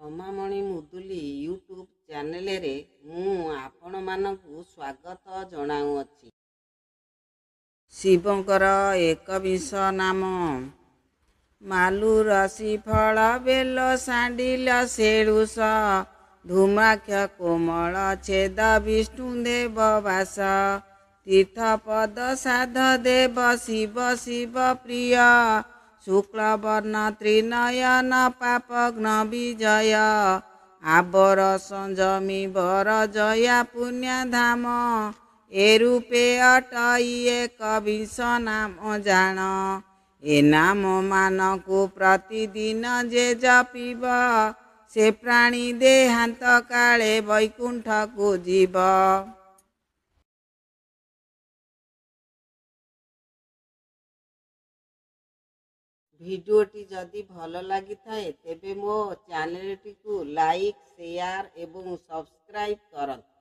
ଅମାମଣି Muduli YouTube ଚ୍ୟାନେଲରେ ମୁଁ ଆପଣମାନଙ୍କୁ ସ୍ୱାଗତ ଜଣାଉଅଛି। ଶିବଙ୍କର ଏକବିଂଶ ନାମ। ମାଲୁ ରସି ଫଳ ବେଲ ସାଣ୍ଡିଲ ସେଳୁଷ ଧୂମାକ୍ଷ କୋମଳ ଛେଦ ବିଷ୍ଣୁ ଦେବ ବାସ ତୀର୍ଥ ପଦ ସାଧ ଦେବ ଶିବ ଶିବ ପ୍ରିୟ ଶୁକ୍ଳବର୍ଣ୍ଣ ତ୍ରିନୟନ ପାପଘ୍ନ ବିଜୟ ଆବର ସଂଯମୀ ବର ଜୟା ପୁଣ୍ୟ ଧାମ ଏ ରୂପେ ଅଟଇ ଏକବିଂଶ ନାମ ଜାଣ ଏ ନାମ ମାନଙ୍କୁ ପ୍ରତିଦିନ ଯେ ଜପିବ ସେ ପ୍ରାଣୀ ଦେହାନ୍ତ କାଳେ ବୈକୁଣ୍ଠକୁ ଯିବ। ଭିଡ଼ିଓଟି ଯଦି ଭଲ ଲାଗିଥାଏ ତେବେ ମୋ ଚ୍ୟାନେଲଟିକୁ ଲାଇକ୍, ସେୟାର ଏବଂ ସବସ୍କ୍ରାଇବ୍ କରନ୍ତୁ।